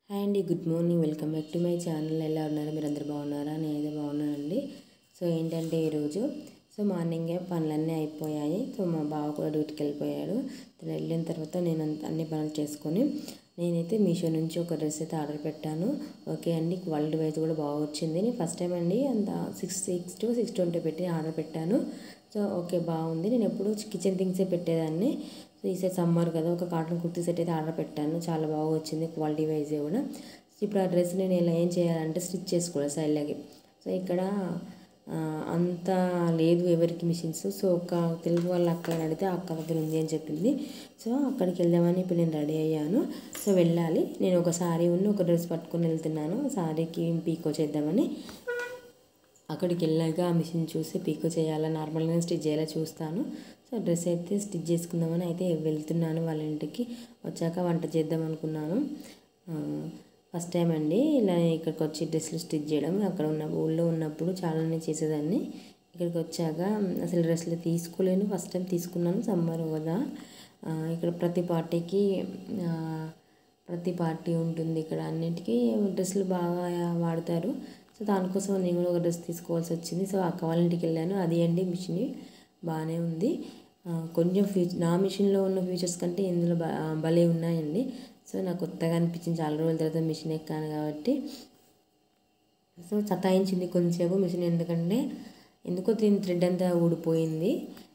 Hi అండి, good morning. Welcome back to my channel. ఎలా ఉన్నారు? మీరు అందరు బాగున్నారా? నేనైతే బాగున్నానండి. సో ఏంటంటే ఈరోజు మార్నింగే పనులన్నీ అయిపోయాయి. మా బావ కూడా డ్యూటీకి వెళ్ళిపోయాడు. తను వెళ్ళిన తర్వాత నేను అన్ని పనులు చేసుకొని నేనైతే మీషో నుంచి ఒక డ్రెస్ అయితే ఆర్డర్ పెట్టాను. ఓకే అండి, క్వాలిటీ వైజ్ కూడా బాగా వచ్చింది. నేను ఫస్ట్ టైం అండి అంత 620 పెట్టి ఆర్డర్ పెట్టాను. సో ఓకే, బాగుంది. నేను ఎప్పుడు కిచెన్ థింగ్సే పెట్టేదాన్ని. సో ఈసారి సమ్మర్ కదా, ఒక కాటన్ కుర్తీ సెట్ అయితే ఆర్డర్ పెట్టాను. చాలా బాగా వచ్చింది, క్వాలిటీ వైజ్ కూడా. సో ఇప్పుడు ఆ డ్రెస్ నేను ఇలా ఏం చేయాలంటే స్టిచ్ చేసుకోవాలి సైడ్లకి. సో ఇక్కడ అంతా లేదు ఎవరికి మిషన్స్. సో ఒక తెలుగు వాళ్ళ అక్క అడిగితే ఆ అక్క దగ్గర ఉంది అని చెప్పింది. సో అక్కడికి వెళ్దామని ఇప్పుడు నేను రెడీ అయ్యాను. సో వెళ్ళాలి. నేను ఒక సారీ ఒక డ్రెస్ పట్టుకొని వెళ్తున్నాను. సారీకి పీకో చేద్దామని అక్కడికి వెళ్ళాక ఆ మిషన్ చూసి పీకో చేయాలా, నార్మల్గా స్టిచ్ చేయాలా చూస్తాను. సో డ్రెస్ అయితే స్టిచ్ చేసుకుందామని అయితే వెళ్తున్నాను వాళ్ళ ఇంటికి. వచ్చాక వంట చేద్దాం అనుకున్నాను. ఫస్ట్ టైం అండి ఇలా ఇక్కడికి వచ్చి డ్రెస్సులు స్టిచ్ చేయడం. అక్కడ ఊళ్ళో ఉన్నప్పుడు చాలానే చేసేదాన్ని. ఇక్కడికి వచ్చాక అసలు డ్రెస్సులు తీసుకోలేను. ఫస్ట్ టైం తీసుకున్నాను, సమ్మర్ కదా. ఇక్కడ ప్రతి పార్టీ ఉంటుంది. ఇక్కడ అన్నింటికీ డ్రెస్సులు బాగా వాడతారు. సో దానికోసం నేను కూడా ఒక డ్రెస్ తీసుకోవాల్సి వచ్చింది. సో అక్క వాళ్ళ ఇంటికి వెళ్ళాను. అది అండి మిషన్ బాగానే ఉంది. కొంచెం నా మిషన్లో ఉన్న ఫీచర్స్ కంటే ఇందులో భలే ఉన్నాయండి. సో నాకు కొత్తగా అనిపించింది. చాలా రోజుల తర్వాత మిషన్ ఎక్కాను కాబట్టి. సో సతాయించింది కొంచెంసేపు మిషన్, ఎందుకో దీని థ్రెడ్ అంతా ఊడిపోయింది.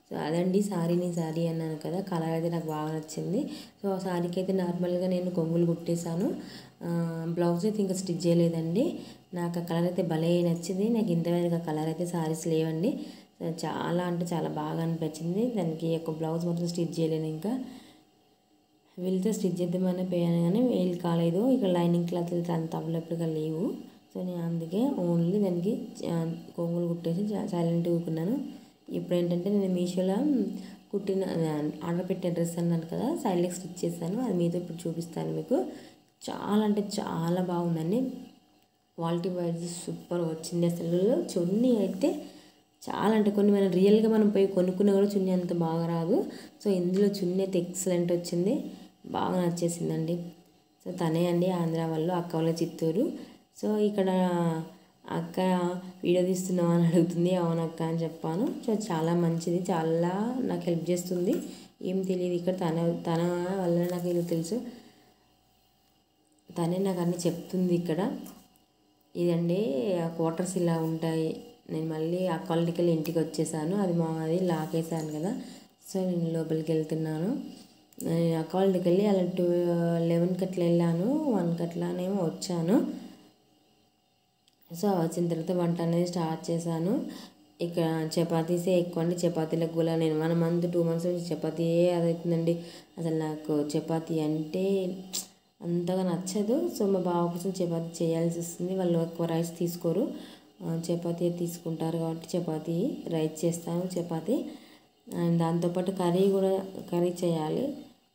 సో అదండి సారీ అన్నాను కదా, కలర్ అయితే నాకు బాగా నచ్చింది. సో ఆ సారీకి అయితే నార్మల్గా నేను కొంగులు కుట్టేశాను. బ్లౌజ్ అయితే ఇంకా స్టిచ్ చేయలేదండి. నాకు ఆ కలర్ అయితే భలే నచ్చింది. నాకు ఇంతవరకు ఆ కలర్ అయితే సారీస్ లేవండి. చాలా అంటే చాలా బాగా అనిపించింది. దానికి ఒక బ్లౌజ్ మాత్రం స్టిచ్ చేయలేను. ఇంకా వెళ్తే స్టిచ్ చేద్దామని పోయాను కానీ వీలు కాలేదు. ఇక్కడ లైనింగ్ క్లాత్ అంత అవైలబుల్గా లేవు. సో నేను అందుకే ఓన్లీ దానికి కొంగులు కుట్టేసి సైలెంట్గా ఊరుకున్నాను. ఇప్పుడు ఏంటంటే నేను మీషోలో కుట్టిన ఆర్డర్ పెట్టిన డ్రెస్ అన్నాను కదా, సైడ్లకి స్టిచ్ చేశాను. అది మీతో ఇప్పుడు చూపిస్తాను మీకు. చాలా అంటే చాలా బాగుందండి. క్వాలిటీ వైజ్ సూపర్ వచ్చింది. అసలు చున్నీ అయితే చాలా అంటే మనం రియల్గా మనం పోయి కొనుక్కున్నా కూడా చున్నీ అంత బాగా రాదు. సో ఇందులో చున్నీ అయితే ఎక్సలెంట్ వచ్చింది, బాగా నచ్చేసిందండి. సో తనే అండి ఆంధ్ర వాళ్ళు, అక్క వాళ్ళ చిత్తూరు. సో ఇక్కడ అక్క వీడియో తీస్తున్నావు అని అడుగుతుంది. అవును అక్క అని చెప్పాను. సో చాలా మంచిది, చాలా నాకు హెల్ప్ చేస్తుంది. ఏం తెలియదు ఇక్కడ తన వల్ల నాకు ఇది తెలుసు. తనే నాకు అన్నీ చెప్తుంది. ఇక్కడ ఇదండి క్వార్టర్స్ ఇలా ఉంటాయి. నేను మళ్ళీ ఆ క్వాలిటీకి వెళ్ళి ఇంటికి వచ్చేసాను. అది లాకేసాను కదా. సో నేను లోపలికి వెళ్తున్నాను. ఆ క్వాలిటీకి వెళ్ళి అలా 11కి అట్లా వెళ్ళాను, 1కి అట్లానేమో వచ్చాను. సో వచ్చిన తర్వాత వంట అనేది స్టార్ట్ చేశాను. ఇక్కడ చపాతీసే ఎక్కువ అండి. చపాతీలకు కూడా నేను 1 మంత్ 2 మంత్స్ నుంచి చపాతీయే అదవుతుందండి. అసలు నాకు చపాతీ అంటే అంతగా నచ్చదు. సో మా బావ కోసం చపాతీ చేయాల్సి వస్తుంది. వాళ్ళు ఎక్కువ రైస్ తీసుకోరు, చపాతీ తీసుకుంటారు కాబట్టి చపాతీ రైస్ చేస్తాను. చపాతీ అండ్ దాంతోపాటు కర్రీ చేయాలి.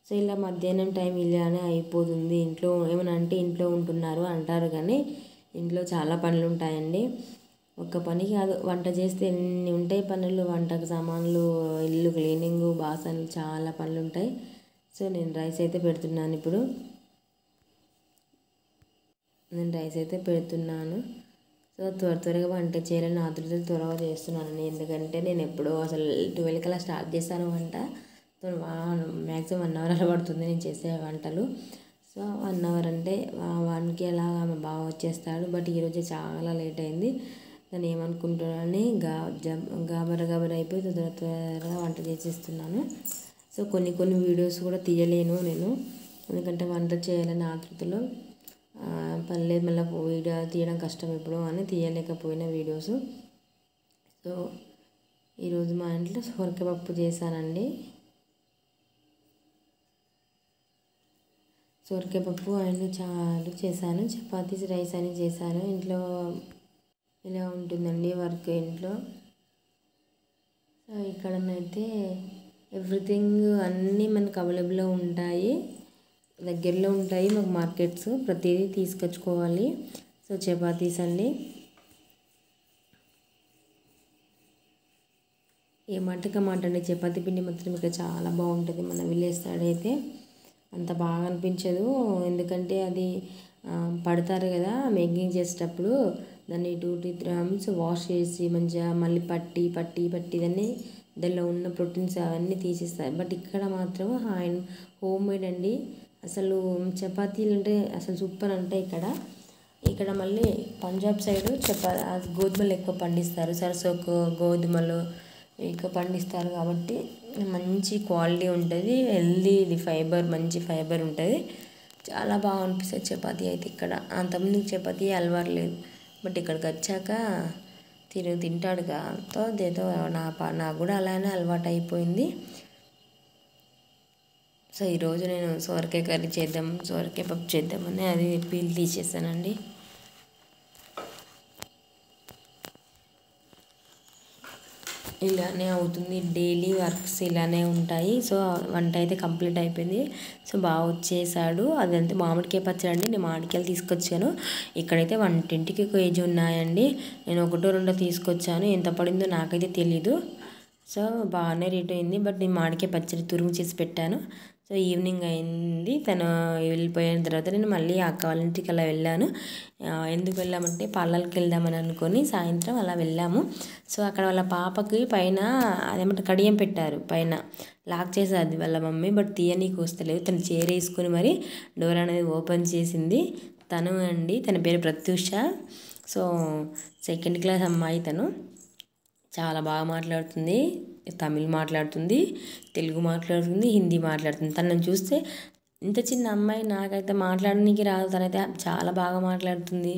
సో ఇలా మధ్యాహ్నం టైం ఇలానే అయిపోతుంది. ఇంట్లో ఏమైనా అంటే ఇంట్లో ఉంటున్నారు అంటారు కానీ ఇంట్లో చాలా పనులు ఉంటాయండి. ఒక్క పని కాదు, వంట చేస్తే ఎన్ని ఉంటాయి పనులు. వంటకు సామాన్లు, ఇల్లు క్లీనింగ్, బాసనలు, చాలా పనులు ఉంటాయి. సో నేను రైస్ అయితే పెడుతున్నాను. ఇప్పుడు నేను రైస్ అయితే పెడుతున్నాను. సో త్వరగా వంట చేయాలని ఆతృతలు త్వరగా చేస్తున్నాను. ఎందుకంటే నేను ఎప్పుడో అసలు 12 కల్లా స్టార్ట్ చేస్తాను వంట. సో మ్యాక్సిమం 1 అవర్ అలా పడుతుంది నేను చేసే వంటలు. సో 1 అవర్ అంటే 1కి అలా బాగా వచ్చేస్తాడు. బట్ ఈరోజు చాలా లేట్ అయింది. నేను ఏమనుకుంటున్నానని గాబర అయిపోయి త్వరగా వంట చేసేస్తున్నాను. సో కొన్ని వీడియోస్ కూడా తీయలేను నేను, ఎందుకంటే వంట చేయాలని ఆతృతలో పర్లేదు, మళ్ళీ వీడియో తీయడం కష్టం ఇప్పుడు అని తీయలేకపోయిన వీడియోస్. సో ఈరోజు మా ఇంట్లో సొరకాయ పప్పు చేశానండి. సొరకాయ పప్పు అండ్ చారు చేశాను. చపాతీ రైస్ అని చేశాను. ఇంట్లో ఇలా ఉంటుందండి వర్క్ ఇంట్లో. సో ఇక్కడనైతే ఎవ్రీథింగ్ అన్నీ మనకు అవైలబుల్లో ఉంటాయి, దగ్గరలో ఉంటాయి మాకు మార్కెట్స్. ప్రతిదీ తీసుకొచ్చుకోవాలి. సో చపాతీస్ అండి, ఏ మాటకి మాట అండి. చపాతీ పిండి మాత్రం ఇక్కడ చాలా బాగుంటుంది. మన విలేజ్ సైడ్ అయితే అంత బాగా అనిపించదు, ఎందుకంటే అది పడతారు కదా మేకింగ్ చేసేటప్పుడు దాన్ని 2 to 3 times వాష్ చేసి మంచిగా మళ్ళీ పట్టి దాన్ని దానిలో ఉన్న ప్రోటీన్స్ అవన్నీ తీసేస్తారు. బట్ ఇక్కడ మాత్రం హోమ్ మేడ్ అండి. అసలు చపాతీలు అంటే అసలు సూపర్ ఉంటాయి ఇక్కడ మళ్ళీ పంజాబ్ సైడ్ గోధుమలు ఎక్కువ పండిస్తారు. గోధుమలు ఎక్కువ పండిస్తారు కాబట్టి మంచి క్వాలిటీ ఉంటుంది. హెల్దీ, ఇది ఫైబర్, మంచి ఫైబర్ ఉంటుంది. చాలా బాగా అనిపిస్తుంది చపాతీ అయితే. ఇక్కడ అంతమందికి చపాతీ అలవాటు లేదు, బట్ ఇక్కడికి వచ్చాక తింటాడు ఏదో నాకు కూడా అలానే అలవాటు అయిపోయింది. సో ఈరోజు నేను సొరకాయ కర్రీ సొరకాయ పప్పు చేద్దామని అది పీల్ తీసేసానండి. ఇలానే అవుతుంది, డైలీ వర్క్స్ ఇలానే ఉంటాయి. సో వంట అయితే కంప్లీట్ అయిపోయింది. సో బాగా వచ్చేసాడు. అదంతా మామిడికాయ పచ్చడి అండి. నేను మామిడికాయలు తీసుకొచ్చాను. ఇక్కడైతే 120 kg ఉన్నాయండి. నేను 1-2 తీసుకొచ్చాను. ఎంత పడిందో నాకైతే తెలీదు. సో బాగానే రేట్ అయింది. బట్ నేను మామిడికాయ పచ్చడి తురుము చేసి పెట్టాను. సో ఈవినింగ్ అయింది. తను వెళ్ళిపోయిన తర్వాత నేను మళ్ళీ అక్క వాళ్ళ ఇంటికి అలా వెళ్ళాను. ఎందుకు వెళ్ళామంటే పార్లర్కి వెళ్దామని అనుకొని సాయంత్రం అలా వెళ్ళాము. సో అక్కడ వాళ్ళ పాపకి పైన అదేమంటే కడియం పెట్టారు, పైన లాక్ చేసేది వాళ్ళ మమ్మీ. బట్ తీయనీకి వస్తలేదు. తను చైర్ వేసుకుని మరి డోర్ అనేది ఓపెన్ చేసింది. తన పేరు ప్రత్యూష. సో 2nd class అమ్మాయి. తను చాలా బాగా మాట్లాడుతుంది. తమిళ్ మాట్లాడుతుంది, తెలుగు మాట్లాడుతుంది, హిందీ మాట్లాడుతుంది. తనని చూస్తే ఇంత చిన్న అమ్మాయి నాకైతే మాట్లాడడానికి రాదు, తనైతే చాలా బాగా మాట్లాడుతుంది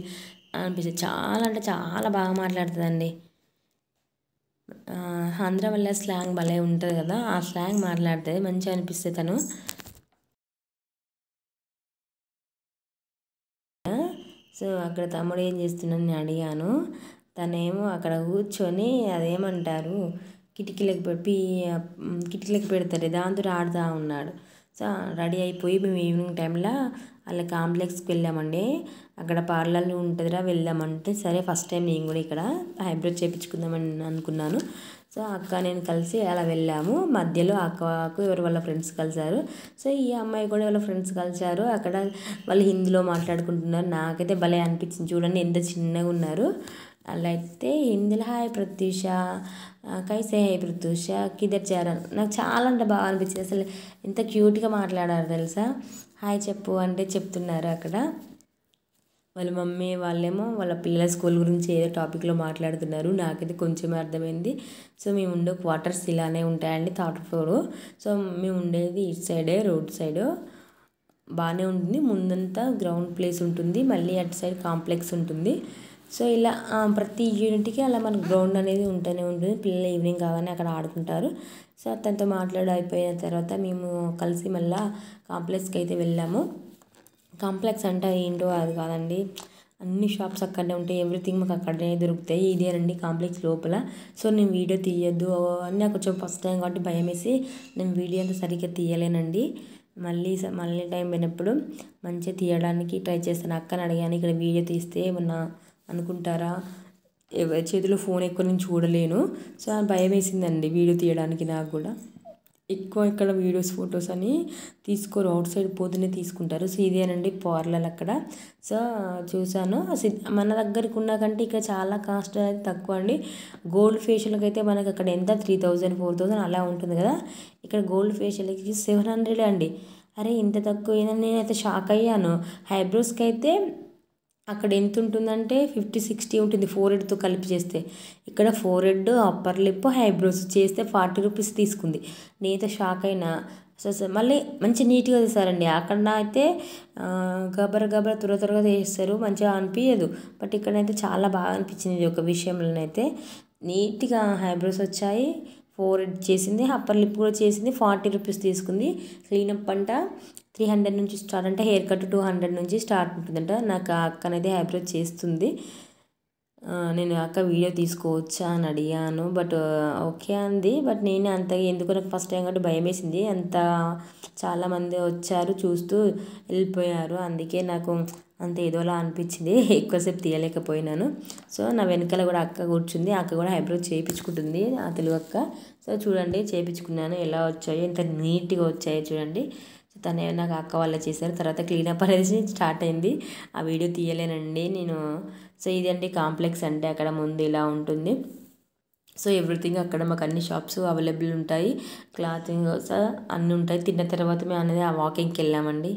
అనిపిస్తుంది. చాలా అంటే చాలా బాగా మాట్లాడుతుందండి. ఆంధ్ర వల్ల స్లాంగ్ భలే ఉంటుంది కదా, ఆ స్లాంగ్ మాట్లాడుతుంది, మంచిగా అనిపిస్తుంది తను. సో అక్కడ తమ్ముడు ఏం చేస్తున్నాడని అడిగాను. తనేమో అక్కడ కూర్చొని అదేమంటారు కిటికీలకు పెడతారు, దాంతో ఆడుతూ ఉన్నాడు. సో రెడీ అయిపోయి మేము ఈవినింగ్ టైంలో అలా కాంప్లెక్స్కి వెళ్ళామండి. అక్కడ పార్లర్లు ఉంటుందిరా వెళ్దామంటే, సరే ఫస్ట్ టైం నేను కూడా ఇక్కడ ఐబ్రో చేయించుకుందామని అనుకున్నాను. సో అక్క నేను కలిసి అలా వెళ్ళాము. మధ్యలో అక్కకు ఎవరు వాళ్ళ ఫ్రెండ్స్ కలిశారు. సో ఈ అమ్మాయి కూడా వాళ్ళ ఫ్రెండ్స్ కలిశారు. అక్కడ వాళ్ళు హిందీలో మాట్లాడుకుంటున్నారు. నాకైతే భలే అనిపించింది. చూడండి ఎంత చిన్నగా ఉన్నారు. అలా అయితే హిందీలో హాయ్ ప్రత్యూష, కైసే హై ప్రత్యూష, కిదర్ చారా, నాకు చాలా అంటే బాగా అనిపించింది. అసలు ఎంత క్యూట్గా మాట్లాడారు తెలుసా. హాయ్ చెప్పు అంటే చెప్తున్నారు అక్కడ. వాళ్ళ మమ్మీ వాళ్ళేమో వాళ్ళ పిల్లల స్కూల్ గురించి ఏదో టాపిక్లో మాట్లాడుతున్నారు. నాకైతే కొంచెం అర్థమైంది. సో మేము ఉండే క్వార్టర్స్ ఇలానే ఉంటాయండి, 3rd floor. సో మేము ఉండేది ఇటు సైడే, రోడ్ సైడ్ బాగానే ఉంటుంది. ముందంతా గ్రౌండ్ ప్లేస్ ఉంటుంది, మళ్ళీ అటు సైడ్ కాంప్లెక్స్ ఉంటుంది. సో ఇలా ప్రతి యూనిట్కి అలా మన గ్రౌండ్ అనేది ఉంటూనే ఉంటుంది. పిల్లలు ఈవినింగ్ కాగానే అక్కడ ఆడుకుంటారు. సో తనతో మాట్లాడి అయిపోయిన తర్వాత మేము కలిసి మళ్ళీ కాంప్లెక్స్కి అయితే వెళ్ళాము. కాంప్లెక్స్ అంటే ఏంటో అది కాదండి, అన్ని షాప్స్ అక్కడనే ఉంటాయి, ఎవ్రీథింగ్ మాకు అక్కడనే దొరుకుతాయి. ఇదేనండి కాంప్లెక్స్ లోపల. సో నేను వీడియో తీయద్దు అని నాకు కొంచెం ఫస్ట్ టైం కాబట్టి భయం వేసి నేను వీడియో అంతా సరిగ్గా తీయలేనండి. మళ్ళీ టైం అయినప్పుడు మంచిగా తీయడానికి ట్రై చేస్తాను. అక్కని అడిగాను, ఇక్కడ వీడియో తీస్తే ఏమన్నా అనుకుంటారా, చేతిలో ఫోన్ ఎక్కువ నేను చూడలేను. సో భయం వేసిందండి వీడియో తీయడానికి. నాకు కూడా ఎక్కువ ఇక్కడ వీడియోస్ ఫొటోస్ అని తీసుకోరు, అవుట్ సైడ్ పోతూనే తీసుకుంటారు. సో ఇదేనండి పార్లర్ అక్కడ. సో చూసాను, మన దగ్గరికి ఉన్న కంటే ఇక్కడ చాలా కాస్ట్ అనేది తక్కువ అండి. గోల్డ్ ఫేషియల్కి అయితే మనకి అక్కడ ఎంత 3000 4000 అలా ఉంటుంది కదా, ఇక్కడ గోల్డ్ ఫేషియల్కి 700 అండి. అరే ఇంత తక్కువ ఏందని నేనైతే షాక్ అయ్యాను. ఐబ్రోస్కి అయితే అక్కడ ఎంత ఉంటుందంటే 50-60 ఉంటుంది, ఫోర్హెడ్తో కలిపి చేస్తే. ఇక్కడ ఫోర్హెడ్, అప్పర్ లిప్, ఐబ్రోస్ చేస్తే 40 రూపీస్ తీసుకుంది. నేనైతే షాక్ అయినా. సో మళ్ళీ మంచి నీట్గా చేస్తారండి. అక్కడ అయితే గబర త్వరగా చేస్తారు, మంచిగా అనిపించదు. బట్ ఇక్కడైతే చాలా బాగా అనిపించింది. ఒక విషయంలోనైతే నీట్గా ఐబ్రోస్ వచ్చాయి, ఫోర్హెడ్ చేసింది, అప్పర్ లిప్ కూడా చేసింది, 40 రూపీస్ తీసుకుంది. క్లీనప్ అంట 300 నుంచి స్టార్ట్ అంటే, హెయిర్ కట్ 200 నుంచి స్టార్ట్ ఉంటుందంట. నాకు ఆ అక్కనైతే ఐబ్రో చేస్తుంది. నేను అక్క వీడియో తీసుకోవచ్చా అని అడిగాను, బట్ ఓకే అంది. బట్ నేను అంత ఎందుకు నాకు ఫస్ట్ టైం కాబట్టి భయం వేసింది. చాలామంది వచ్చారు, చూస్తూ వెళ్ళిపోయారు. అందుకే నాకు అంత ఏదోలా అనిపించింది, ఎక్కువసేపు తీయలేకపోయినాను. సో నా వెనకాల కూడా అక్క కూర్చుంది. అక్క కూడా ఐబ్రో చేయించుకుంటుంది, ఆ తెలుగు అక్క. సో చూడండి చేయించుకున్నాను, ఎలా వచ్చాయో ఎంత నీట్గా వచ్చాయో చూడండి. సో తనే నాకు అక్క వాళ్ళే చేశారు. తర్వాత క్లీనప్ అనేది స్టార్ట్ అయింది. ఆ వీడియో తీయలేనండి నేను. సో ఇదండి కాంప్లెక్స్ అంటే అక్కడ ముందు ఇలా ఉంటుంది. సో ఎవ్రీథింగ్ అక్కడ మాకు అన్ని షాప్స్ అవైలబుల్ ఉంటాయి. క్లాతింగ్ అన్నీ ఉంటాయి. తిన్న తర్వాత మేము అనేది ఆ వాకింగ్కి వెళ్ళామండి.